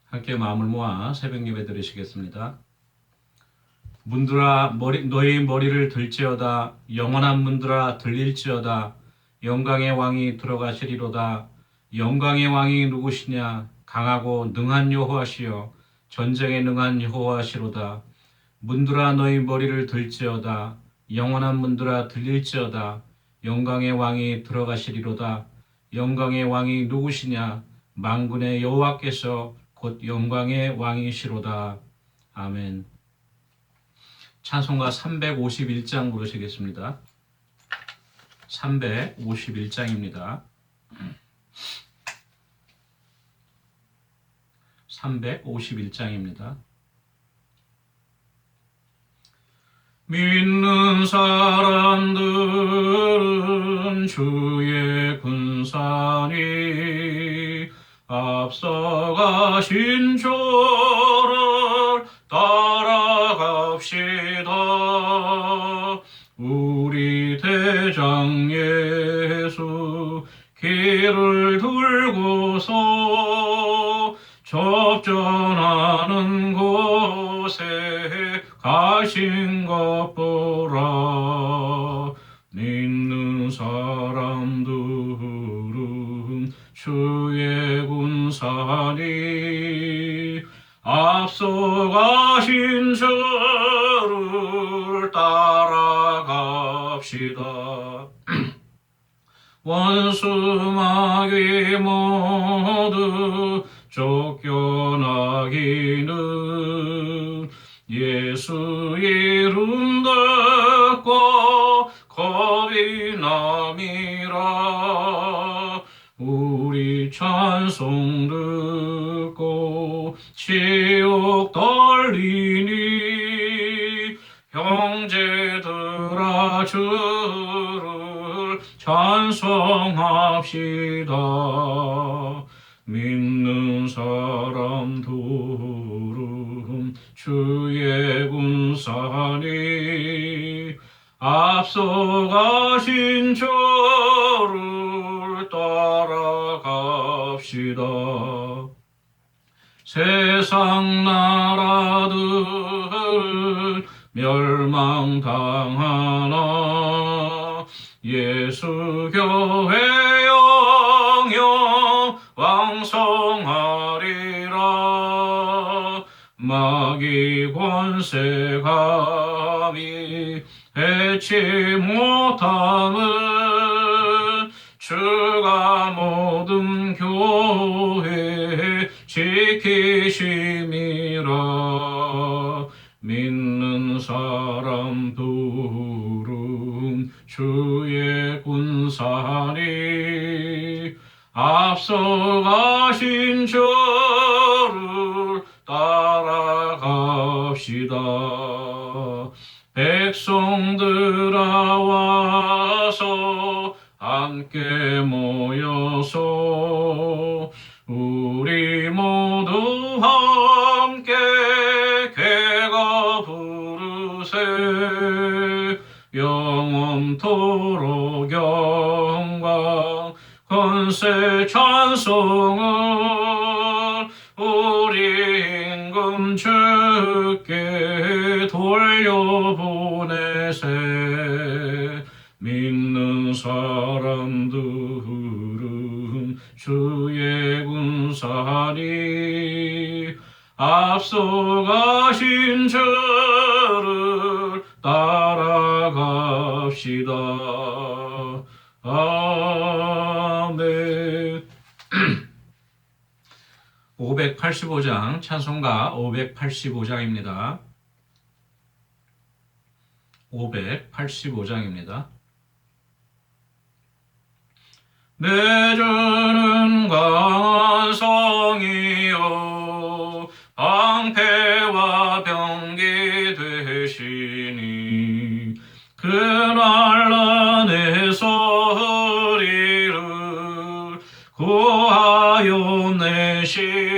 함께 마음을 모아 새벽 예배 드리시겠습니다. 문들아 너희 머리를 들지어다. 영원한 문들아 들릴지어다. 영광의 왕이 들어가시리로다. 영광의 왕이 누구시냐? 강하고 능한 여호와시여 전쟁에 능한 여호와시로다. 문들아 너희 머리를 들지어다. 영원한 문들아 들릴지어다. 영광의 왕이 들어가시리로다. 영광의 왕이 누구시냐? 만군의 여호와께서 곧 영광의 왕이시로다. 아멘. 찬송가 351장 부르시겠습니다. 351장입니다. 351장입니다. 믿는 사람들은 주의 군사니 앞서가신 저를 따라갑시다. 우리 대장 예수 길을 들고서 접전하는 곳에 가신 것 보라. 믿는 사람들은 주의 군사니 앞서가신 저를 따라갑시다. 원수 마귀 모두 쫓겨나기는 예수 이름 듣고 겁이 남이라. 우리 찬송 듣고 지옥 떨리니 형제들아 주를 찬송합시다. 믿는 사람들은 주의 군사니 앞서가신 저를 따라갑시다. 세상 나라들 멸망당하나 예수 교회 영영 왕성하리라. 마귀 권세 감히 해치 못함은 주가 모든 교회 지키심이라. 믿는 사람들은 주의 군사니 앞서가신 저를 따라갑시다. 백성들아 와서 함께 모여서 우리 모두 함께 궤가 부르세. 영원토록 영광 권세 찬송을 우리 임금 주께 돌려보내세. 믿는 사람들은 주의 군사니 앞서가신 저를 따라갑시다. 아멘. 585장 찬송가 585장입니다. 585장입니다. 내 주는 강한 성이요 방패와 병기 되시니 그날 안에서 허리를 구하여 내시리로다.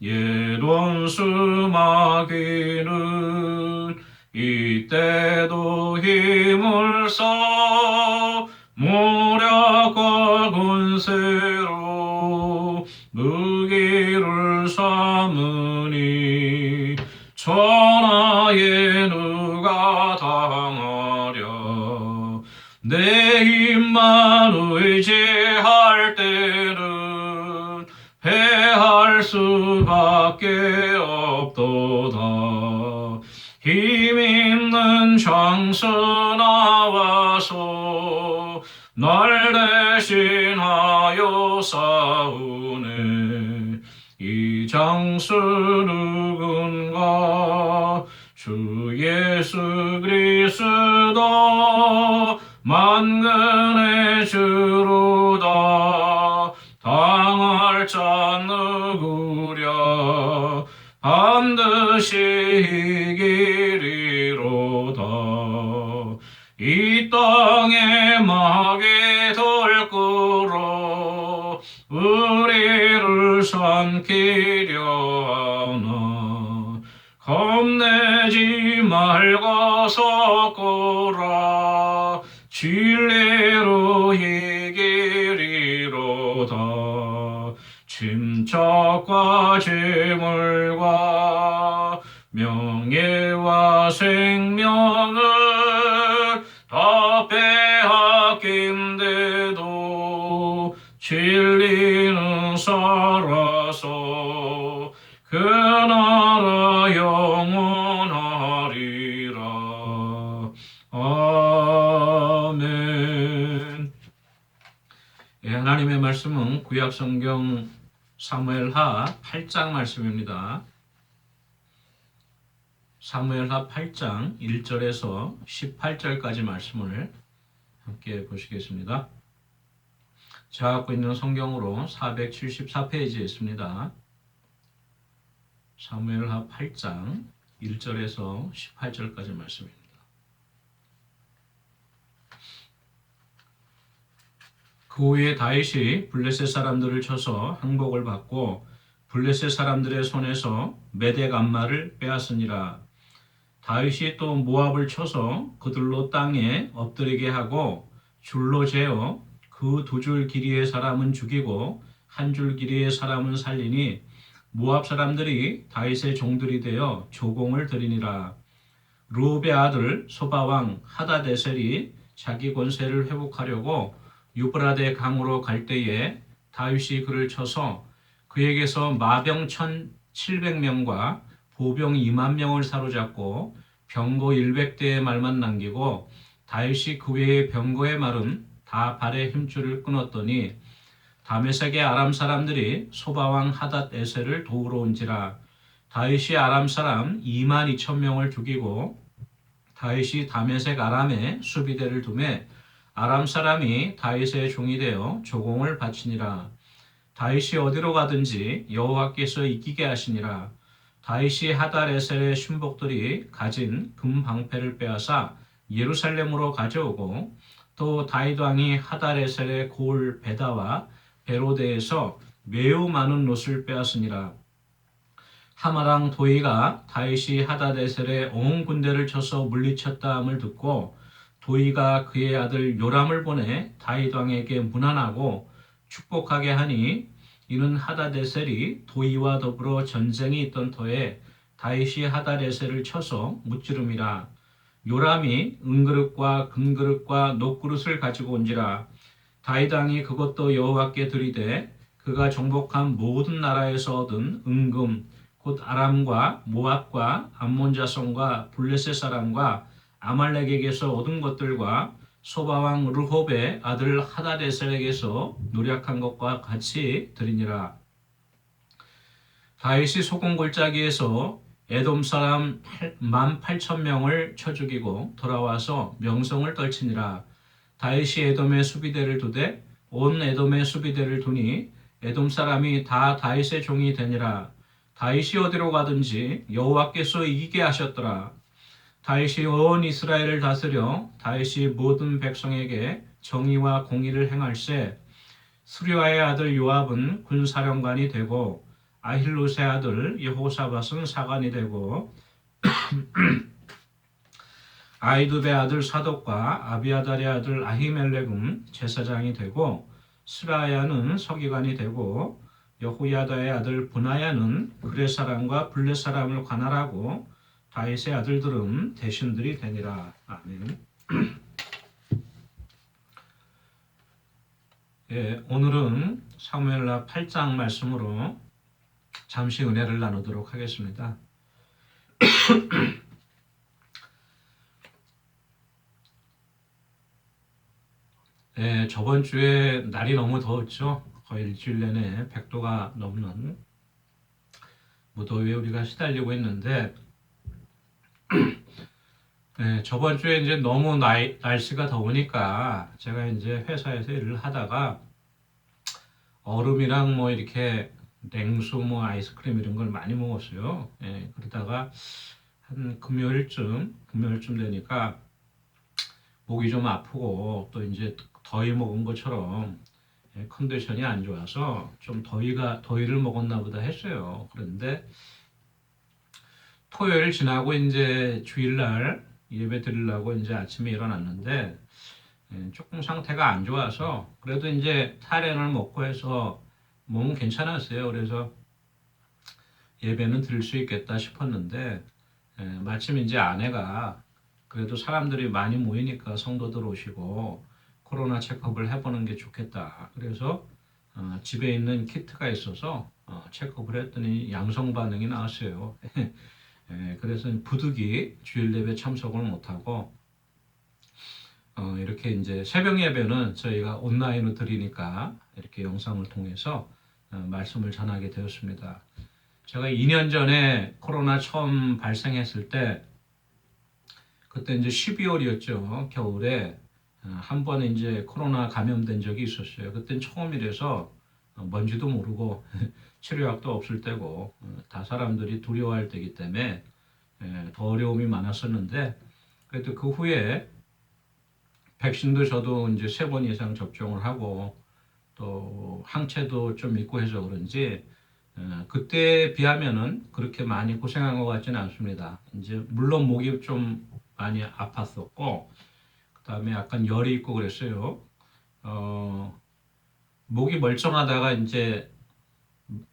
옛 원수 마귀는 이때도 힘을 써 무력과 권세로 무기를 삼으니 천하에 누가 당하랴. 내 힘만 의지할 때는 패할 수밖에 없도다. 힘 있는 장수 나와서 날 대신하여 싸우네. 이 장수 누군가? 주 예수 그리스도 만군의 주로다. 당할 자 누구랴? 반드시 이기리로다. 이 땅에 마귀 들끓어 우리를 삼키려 하나. 겁내지 말고 서거라. 진리로 이기리로다. 침착과 재물과 명예와 생명을 다 빼앗긴데도 진리는 살아서 그 나라 영원하리라. 아멘. 예, 하나님의 말씀은 구약성경 사무엘하 8장 말씀입니다. 사무엘하 8장 1절에서 18절까지 말씀을 함께 보시겠습니다. 제가 갖고 있는 성경으로 474페이지에 있습니다. 사무엘하 8장 1절에서 18절까지 말씀입니다. 그 후에 다윗이 블레셋 사람들을 쳐서 항복을 받고 블레셋 사람들의 손에서 메덱 암마를 빼앗으니라. 다윗이 또 모압을 쳐서 그들로 땅에 엎드리게 하고 줄로 재어 그 두 줄 길이의 사람은 죽이고 한 줄 길이의 사람은 살리니 모압 사람들이 다윗의 종들이 되어 조공을 드리니라. 르홉의 아들 소바왕 하다데셀이 자기 권세를 회복하려고 유브라데 강으로 갈 때에 다윗이 그를 쳐서 그에게서 마병 1,700명과 보병 2만 명을 사로잡고 병거 100대의 말만 남기고 다윗이 그 외의 병거의 말은 다 발의 힘줄을 끊었더니 다메섹의 아람 사람들이 소바왕 하닷에셀을 도우러 온지라. 다윗이 아람 사람 2만 2천 명을 죽이고 다윗이 다메섹 아람에 수비대를 두매 아람 사람이 다윗의 종이 되어 조공을 바치니라. 다윗이 어디로 가든지 여호와께서 이기게 하시니라. 다윗이 하닷에셀의 신복들이 가진 금 방패를 빼앗아 예루살렘으로 가져오고 또 다윗 왕이 하닷에셀의 고을 베다와 베로데에서 매우 많은 롯을 빼앗으니라. 하마랑 도이가 다윗이 하닷에셀의 온 군대를 쳐서 물리쳤다 함을 듣고 도이가 그의 아들 요람을 보내 다윗 왕에게 문안하고 축복하게 하니 이는 하닷에셀이 도이와 더불어 전쟁이 있던 터에 다윗이 하닷에셀을 쳐서 무찌름이라. 요람이 은그릇과 금그릇과 녹그릇을 가지고 온지라. 다윗 왕이 그것도 여호와께 드리되 그가 정복한 모든 나라에서 얻은 은금 곧 아람과 모압과 암몬 자손과 블레셋 사람과 아말렉에게서 얻은 것들과 소바왕 르홉의 아들 하닷에셀에게서 노력한 것과 같이 드리니라. 다윗이 소금 골짜기에서 에돔 사람 18,000명을 쳐 죽이고 돌아와서 명성을 떨치니라. 다윗이 에돔의 수비대를 두되 온 에돔의 수비대를 두니 에돔 사람이 다 다윗의 종이 되니라. 다윗이 어디로 가든지 여호와께서 이기게 하셨더라. 다윗이 온 이스라엘을 다스려 다윗이 모든 백성에게 정의와 공의를 행할세. 스리아의 아들 요압은 군사령관이 되고 아힐롯의 아들 여호사밧은 사관이 되고 아이두베의 아들 사독과 아비아달의 아들 아히멜렉은 제사장이 되고 스라야는 서기관이 되고 여호야다의 아들 브나야는 그렛 사람과 블렛 사람을 관할하고 다윗의 아들들은 대신들이 되니라. 아멘. 예, 오늘은 사무엘하 8장 말씀으로 잠시 은혜를 나누도록 하겠습니다. 예, 저번 주에 날이 너무 더웠죠. 거의 일주일 내내 100도가 넘는 무더위에 우리가 시달리고 있는데, 예, 저번 주에 이제 너무 날씨가 더우니까 제가 이제 회사에서 일을 하다가 얼음이랑 뭐 이렇게 냉수 뭐 아이스크림 이런 걸 많이 먹었어요. 예, 그러다가 한 금요일쯤 되니까 목이 좀 아프고 또 이제 더위 먹은 것처럼 컨디션이 안 좋아서 좀 더위를 먹었나 보다 했어요. 그런데 토요일 지나고 이제 주일날 예배 드리려고 이제 아침에 일어났는데 조금 상태가 안 좋아서 그래도 이제 타렌을 먹고 해서 몸은 괜찮았어요. 그래서 예배는 드릴 수 있겠다 싶었는데 마침 이제 아내가 그래도 사람들이 많이 모이니까 성도들 오시고 코로나 체크업을 해보는 게 좋겠다. 그래서 집에 있는 키트가 있어서 체크업을 했더니 양성 반응이 나왔어요. 그래서 부득이 주일 예배 참석을 못하고 이렇게 이제 새벽 예배는 저희가 온라인으로 드리니까 이렇게 영상을 통해서 말씀을 전하게 되었습니다. 제가 2년 전에 코로나 처음 발생했을 때 그때 이제 12월이었죠. 겨울에 한 번 이제 코로나 감염된 적이 있었어요. 그땐 처음이라서 뭔지도 모르고 치료약도 없을 때고 다 사람들이 두려워할 때이기 때문에 더 어려움이 많았었는데 그래도 그 후에 백신도 저도 이제 3번 이상 접종을 하고 또 항체도 좀 있고 해서 그런지 그때에 비하면은 그렇게 많이 고생한 것 같지는 않습니다. 이제 물론 목이 좀 많이 아팠었고 그다음에 약간 열이 있고 그랬어요. 목이 멀쩡하다가 이제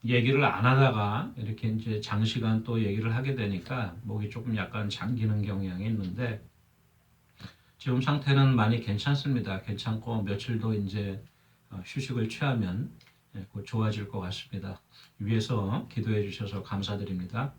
얘기를 안 하다가 이렇게 이제 장시간 또 얘기를 하게 되니까 목이 조금 약간 잠기는 경향이 있는데 지금 상태는 많이 괜찮습니다. 괜찮고 며칠 더 이제 휴식을 취하면 곧 좋아질 것 같습니다. 위에서 기도해 주셔서 감사드립니다.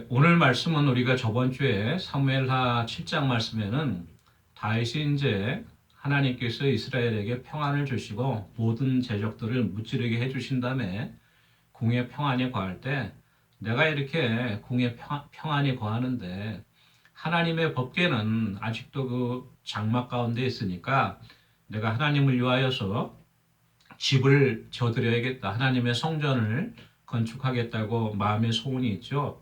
오늘 말씀은 우리가 저번 주에 사무엘하 7장 말씀에는 다윗이 이제 하나님께서 이스라엘에게 평안을 주시고 모든 제적들을 무찌르게 해주신 다음에 궁에 평안이 거할 때 내가 이렇게 궁에 평안이 거하는데 하나님의 법궤는 아직도 그 장막 가운데 있으니까 내가 하나님을 위하여서 집을 져드려야겠다. 하나님의 성전을 건축하겠다고 마음의 소원이 있죠.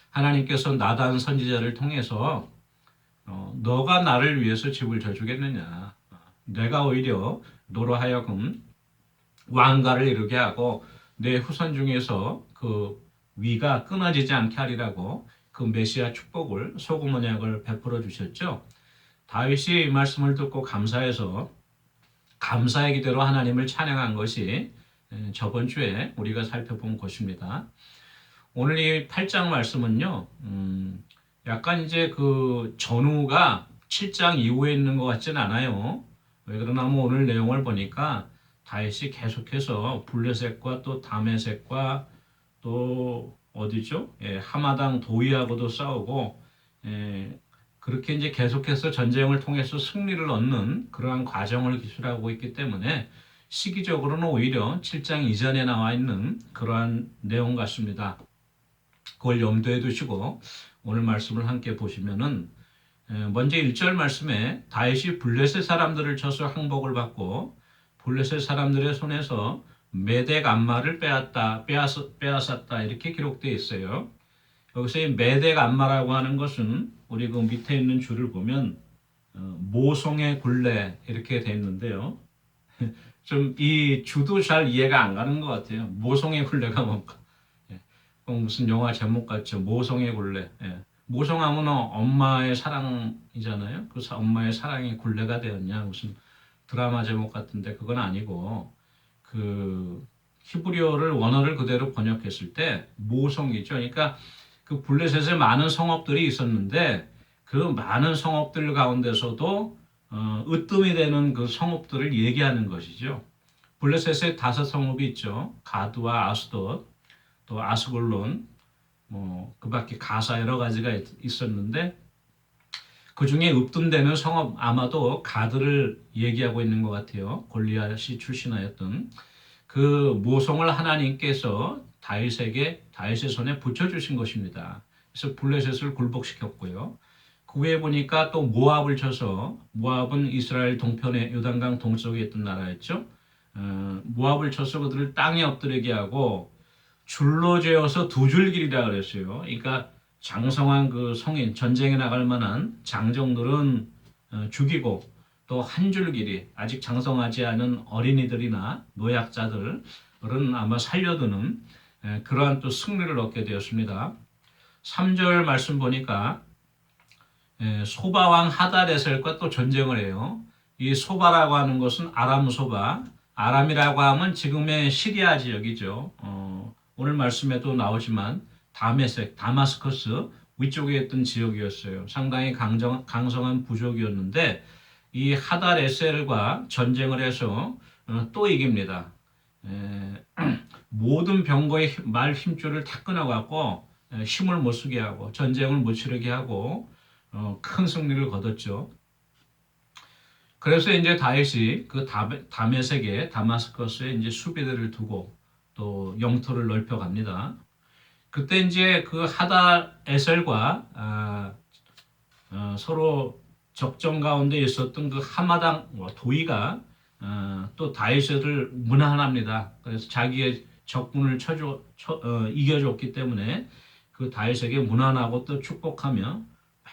하나님께서 나단 선지자를 통해서 너가 나를 위해서 집을 져주겠느냐. 내가 오히려 너로 하여금 왕가를 이루게 하고 내 후손 중에서 그 위가 끊어지지 않게 하리라고 그 메시아 축복을 소금 언약을 베풀어 주셨죠. 다윗이 이 말씀을 듣고 감사해서 감사의 기대로 하나님을 찬양한 것이 저번 주에 우리가 살펴본 것입니다. 오늘 이 8장 말씀은요, 약간 이제 그 전후가 7장 이후에 있는 것 같지는 않아요. 왜 그러냐면 오늘 내용을 보니까 다윗이 계속해서 블레셋과 또 다메섹과 또 어디죠? 하마당 도이하고도 싸우고 그렇게 이제 계속해서 전쟁을 통해서 승리를 얻는 그러한 과정을 기술하고 있기 때문에 시기적으로는 오히려 7장 이전에 나와 있는 그러한 내용 같습니다. 그걸 염두에 두시고 오늘 말씀을 함께 보시면은 먼저 1절 말씀에 다윗이 블레셋 사람들을 쳐서 항복을 받고 블레셋 사람들의 손에서 메덱 암마를 빼앗았다 이렇게 기록되어 있어요. 여기서 이 메덱 암마라고 하는 것은 우리 그 밑에 있는 줄을 보면 모송의 굴레 이렇게 되어 있는데요. 좀 이 주도 잘 이해가 안 가는 것 같아요. 모송의 굴레가 뭔가 무슨 영화 제목 같죠. 모성의 굴레. 모성하면 엄마의 사랑이잖아요. 그 엄마의 사랑이 굴레가 되었냐. 무슨 드라마 제목 같은데 그건 아니고 그 히브리어를 원어를 그대로 번역했을 때 모성이죠. 그러니까 그 블레셋에 많은 성읍들이 있었는데 그 많은 성읍들 가운데서도 으뜸이 되는 그 성읍들을 얘기하는 것이죠. 블레셋에 5성읍이 있죠. 가드와 아스돗, 또 아스글론, 뭐 그밖에 가사 여러 가지가 있었는데 그 중에 으뜸되는 성읍 아마도 가드를 얘기하고 있는 것 같아요. 골리앗이 출신하였던 그 모성을 하나님께서 다윗의 손에 붙여주신 것입니다. 그래서 블레셋을 굴복시켰고요. 그 후에 보니까 또 모압을 쳐서 모압은 이스라엘 동편의 요단강 동쪽에 있던 나라였죠. 모압을 쳐서 그들을 땅에 엎드리게 하고 줄로 재어서 2줄길이라 그랬어요. 그러니까 장성한 그 성인 전쟁에 나갈 만한 장정들은 죽이고 또 한 줄길이 아직 장성하지 않은 어린이들이나 노약자들은 아마 살려두는 그러한 또 승리를 얻게 되었습니다. 3절 말씀 보니까 소바왕 하다레셀과 또 전쟁을 해요. 이 소바라고 하는 것은 아람 소바, 아람이라고 하면 지금의 시리아 지역이죠. 오늘 말씀에도 나오지만 다마스커스 위쪽에 있던 지역이었어요. 상당히 강성한 부족이었는데 이 하다레셀과 전쟁을 해서 또 이깁니다. 모든 병거의 말 힘줄을 다 끊어갖고 힘을 못 쓰게 하고 전쟁을 못 치르게 하고 큰 승리를 거뒀죠. 그래서 이제 다윗이 그 다메섹에 다마스커스에 이제 수비대를 두고 또 영토를 넓혀갑니다. 그때 이제 그 하다에셀과 서로 적정 가운데 있었던 그 하마당 도의가 또 다윗을 문안합니다. 그래서 자기의 적군을 이겨줬기 때문에 그 다윗에게 문안하고 또 축복하며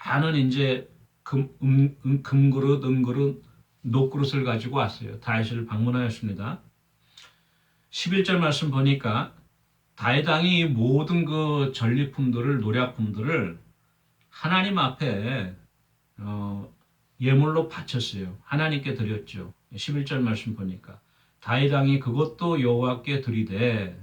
많은 이제 금그릇, 은그릇, 녹그릇을 가지고 왔어요. 다윗을 방문하였습니다. 11절 말씀 보니까 다윗 왕이 모든 그 전리품들을 노략품들을 하나님 앞에 예물로 바쳤어요. 하나님께 드렸죠. 11절 말씀 보니까 다윗 왕이 그것도 여호와께 드리되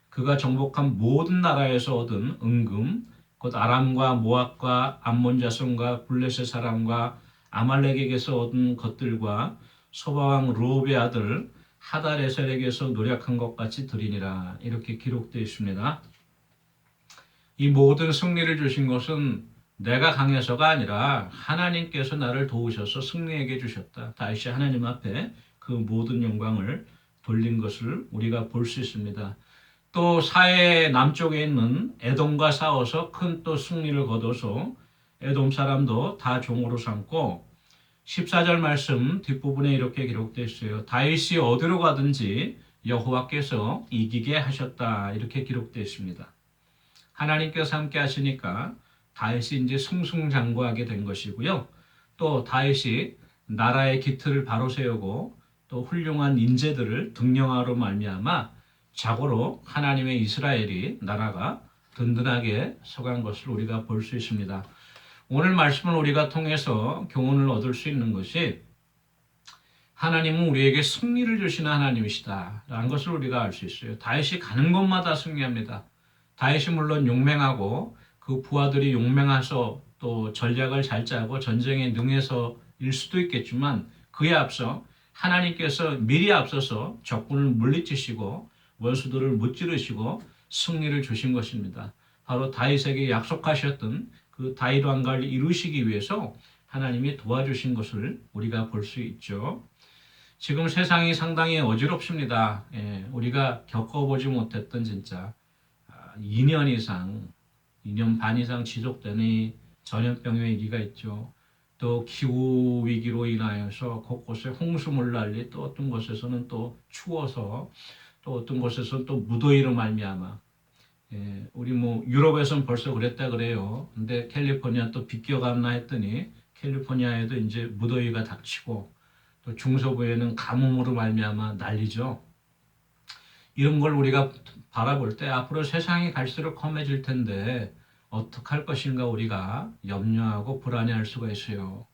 그가 정복한 모든 나라에서 얻은 은금 곧 아람과 모압과 암몬 자손과 블레셋 사람과 아말렉에게서 얻은 것들과 소바왕 르홉의 아들 하다레셀에게서 노력한 것 같이 드리니라 이렇게 기록되어 있습니다. 이 모든 승리를 주신 것은 내가 강해서가 아니라 하나님께서 나를 도우셔서 승리하게 주셨다. 다시 하나님 앞에 그 모든 영광을 돌린 것을 우리가 볼 수 있습니다. 또 사해 남쪽에 있는 에돔과 싸워서 큰 또 승리를 거둬서 에돔 사람도 다 종으로 삼고 14절 말씀 뒷부분에 이렇게 기록되어 있어요. 다윗이 어디로 가든지 여호와께서 이기게 하셨다 이렇게 기록되어 있습니다. 하나님께서 함께 하시니까 다윗이 이제 승승장구하게 된 것이고요. 또 다윗이 나라의 기틀을 바로 세우고 또 훌륭한 인재들을 등용하로 말미암아 자고로 하나님의 이스라엘이 나라가 든든하게 서간 것을 우리가 볼 수 있습니다. 오늘 말씀을 우리가 통해서 교훈을 얻을 수 있는 것이 하나님은 우리에게 승리를 주시는 하나님이시다 라는 것을 우리가 알 수 있어요. 다윗이 가는 곳마다 승리합니다. 다윗이 물론 용맹하고 그 부하들이 용맹해서 또 전략을 잘 짜고 전쟁에 능해서일 수도 있겠지만 그에 앞서 하나님께서 미리 앞서서 적군을 물리치시고 원수들을 무찌르시고 승리를 주신 것입니다. 바로 다윗에게 약속하셨던 그 다윗 왕가를 이루시기 위해서 하나님이 도와주신 것을 우리가 볼 수 있죠. 지금 세상이 상당히 어지럽습니다. 우리가 겪어보지 못했던 진짜 2년 이상, 2년 반 이상 지속되는 전염병의 위기가 있죠. 또 기후 위기로 인하여서 곳곳에 홍수물 난리, 또 어떤 곳에서는 또 추워서, 또 어떤 곳에서는 또 무더위로 말미암아. 우리 뭐 유럽에서는 벌써 그랬다 그래요. 근데 캘리포니아 또 비껴갔나 했더니 캘리포니아에도 이제 무더위가 닥치고 또 중서부에는 가뭄으로 말미암아 난리죠. 이런 걸 우리가 바라볼 때 앞으로 세상이 갈수록 험해질 텐데 어떻게 할 것인가 우리가 염려하고 불안해할 수가 있어요.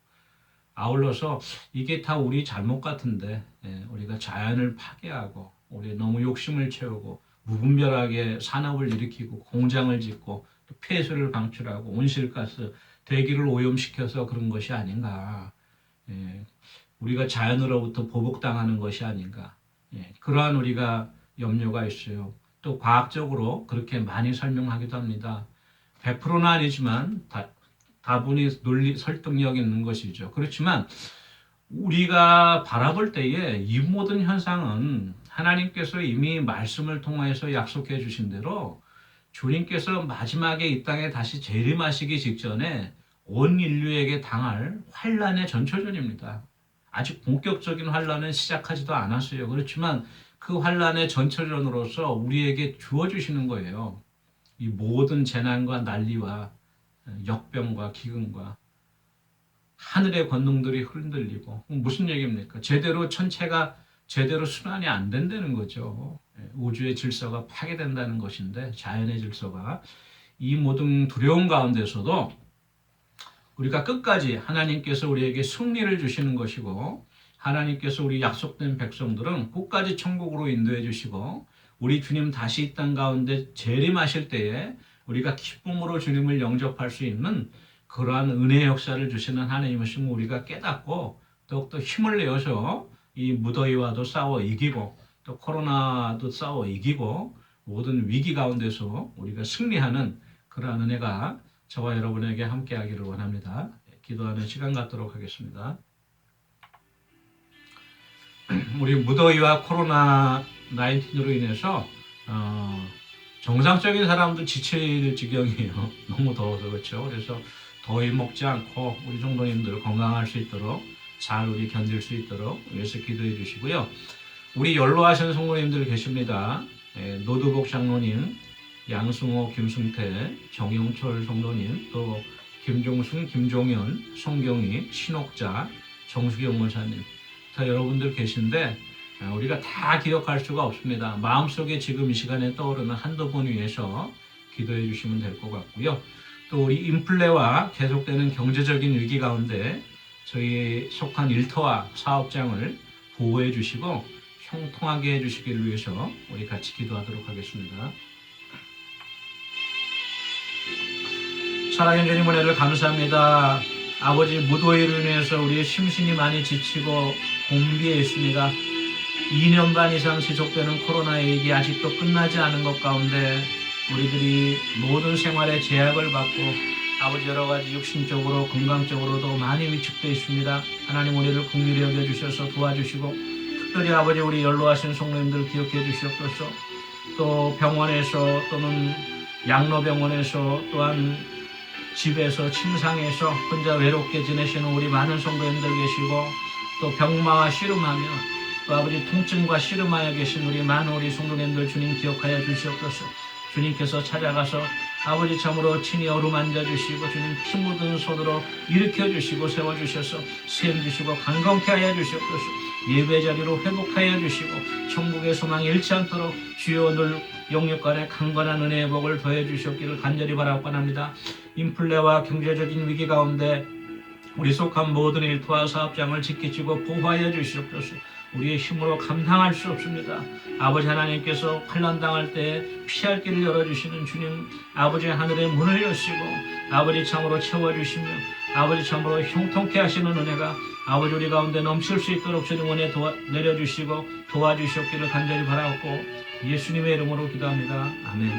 아울러서 이게 다 우리 잘못 같은데 우리가 자연을 파괴하고 우리 너무 욕심을 채우고 무분별하게 산업을 일으키고 공장을 짓고 또 폐수를 방출하고 온실가스 대기를 오염시켜서 그런 것이 아닌가. 예, 우리가 자연으로부터 보복당하는 것이 아닌가. 그러한 우리가 염려가 있어요. 또 과학적으로 그렇게 많이 설명하기도 합니다. 100%는 아니지만 다분히 논리 설득력 있는 것이죠. 그렇지만 우리가 바라볼 때에 이 모든 현상은 하나님께서 이미 말씀을 통해서 약속해 주신 대로 주님께서 마지막에 이 땅에 다시 재림하시기 직전에 온 인류에게 당할 환란의 전초전입니다. 아직 본격적인 환란은 시작하지도 않았어요. 그렇지만 그 환란의 전초전으로서 우리에게 주어 주시는 거예요. 이 모든 재난과 난리와 역병과 기근과 하늘의 권능들이 흔들리고 무슨 얘기입니까? 제대로 천체가 제대로 순환이 안 된다는 거죠. 우주의 질서가 파괴된다는 것인데 자연의 질서가 이 모든 두려움 가운데서도 우리가 끝까지 하나님께서 우리에게 승리를 주시는 것이고 하나님께서 우리 약속된 백성들은 끝까지 천국으로 인도해 주시고 우리 주님 다시 이 땅 가운데 재림하실 때에 우리가 기쁨으로 주님을 영접할 수 있는 그러한 은혜의 역사를 주시는 하나님이심을 우리가 깨닫고 더욱더 힘을 내어서 이 무더위와도 싸워 이기고 또 코로나도 싸워 이기고 모든 위기 가운데서 우리가 승리하는 그러한 은혜가 저와 여러분에게 함께하기를 원합니다. 기도하는 시간 갖도록 하겠습니다. 우리 무더위와 코로나 19으로 인해서 정상적인 사람도 지칠 지경이에요. 너무 더워서 그렇죠. 그래서 더위 먹지 않고 우리 성도님들 건강할 수 있도록 잘 우리 견딜 수 있도록 위해서 기도해 주시고요. 우리 연로하신 성도님들 계십니다. 노두복 장로님, 양승호, 김승태, 정영철 성도님, 또 김종순, 김종현, 송경희, 신옥자, 정수경 목사님, 다 여러분들 계신데 우리가 다 기억할 수가 없습니다. 마음속에 지금 이 시간에 떠오르는 한두 분 위해서 기도해 주시면 될 것 같고요. 또 우리 인플레와 계속되는 경제적인 위기 가운데 저희 속한 일터와 사업장을 보호해 주시고 형통하게 해 주시기를 위해서 우리 같이 기도하도록 하겠습니다. 사랑의 주님 은혜를 감사합니다. 아버지 무더위로 인해서 우리의 심신이 많이 지치고 공비해 있습니다. 2년 반 이상 지속되는 코로나의 위기 아직도 끝나지 않은 것 가운데 우리들이 모든 생활에 제약을 받고 아버지 여러 가지 육신적으로 건강적으로도 많이 위축되어 있습니다. 하나님 우리를 긍휼히 여겨주셔서 도와주시고 특별히 아버지 우리 연로하신 성도님들 기억해 주시옵소서. 또 병원에서 또는 양로병원에서 또한 집에서 침상에서 혼자 외롭게 지내시는 우리 많은 성도님들 계시고 또 병마와 씨름하며 또 아버지 통증과 씨름하여 계신 우리 많은 우리 성도님들 주님 기억하여 주시옵소서. 주님께서 찾아가서 아버지 참으로 친히 어루만져 주시고 주님 피 묻은 손으로 일으켜 주시고 세워 주셔서 수행 주시고 강건케 하여 주시옵소서. 예배 자리로 회복하여 주시고 천국의 소망이 잃지 않도록 주여 늘 영육간에 강건한 은혜의 복을 더해 주시옵기를 간절히 바라고 합니다. 인플레와 경제적인 위기 가운데 우리 속한 모든 일터와 사업장을 지키시고 보호하여 주시옵소서. 우리의 힘으로 감당할 수 없습니다. 아버지 하나님께서 환난당할 때 피할 길을 열어주시는 주님, 아버지 하늘의 문을 여시고 아버지 참으로 채워주시며 아버지 참으로 형통케 하시는 은혜가 아버지 우리 가운데 넘칠 수 있도록 주님 은혜 내려주시고 도와주시옵기를 간절히 바라옵고 예수님의 이름으로 기도합니다. 아멘.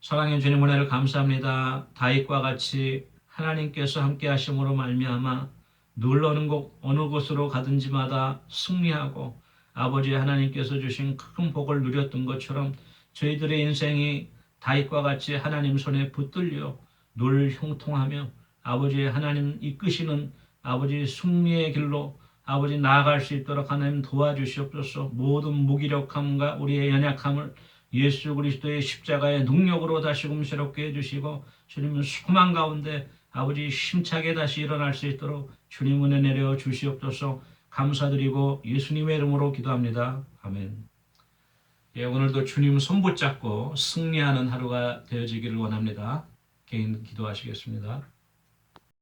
사랑의 주님 은혜를 감사합니다. 다윗과 같이 하나님께서 함께 하심으로 말미암아 늘 어느 곳으로 가든지마다 승리하고 아버지 하나님께서 주신 큰 복을 누렸던 것처럼 저희들의 인생이 다윗과 같이 하나님 손에 붙들려 늘 형통하며 아버지 하나님 이끄시는 아버지 승리의 길로 아버지 나아갈 수 있도록 하나님 도와주시옵소서. 모든 무기력함과 우리의 연약함을 예수 그리스도의 십자가의 능력으로 다시금 새롭게 해주시고 주님은 소망 가운데 아버지 힘차게 다시 일어날 수 있도록 주님 은혜 내려 주시옵소서. 감사드리고 예수님의 이름으로 기도합니다. 아멘. 오늘도 주님 손 붙잡고 승리하는 하루가 되어지기를 원합니다. 개인 기도하시겠습니다.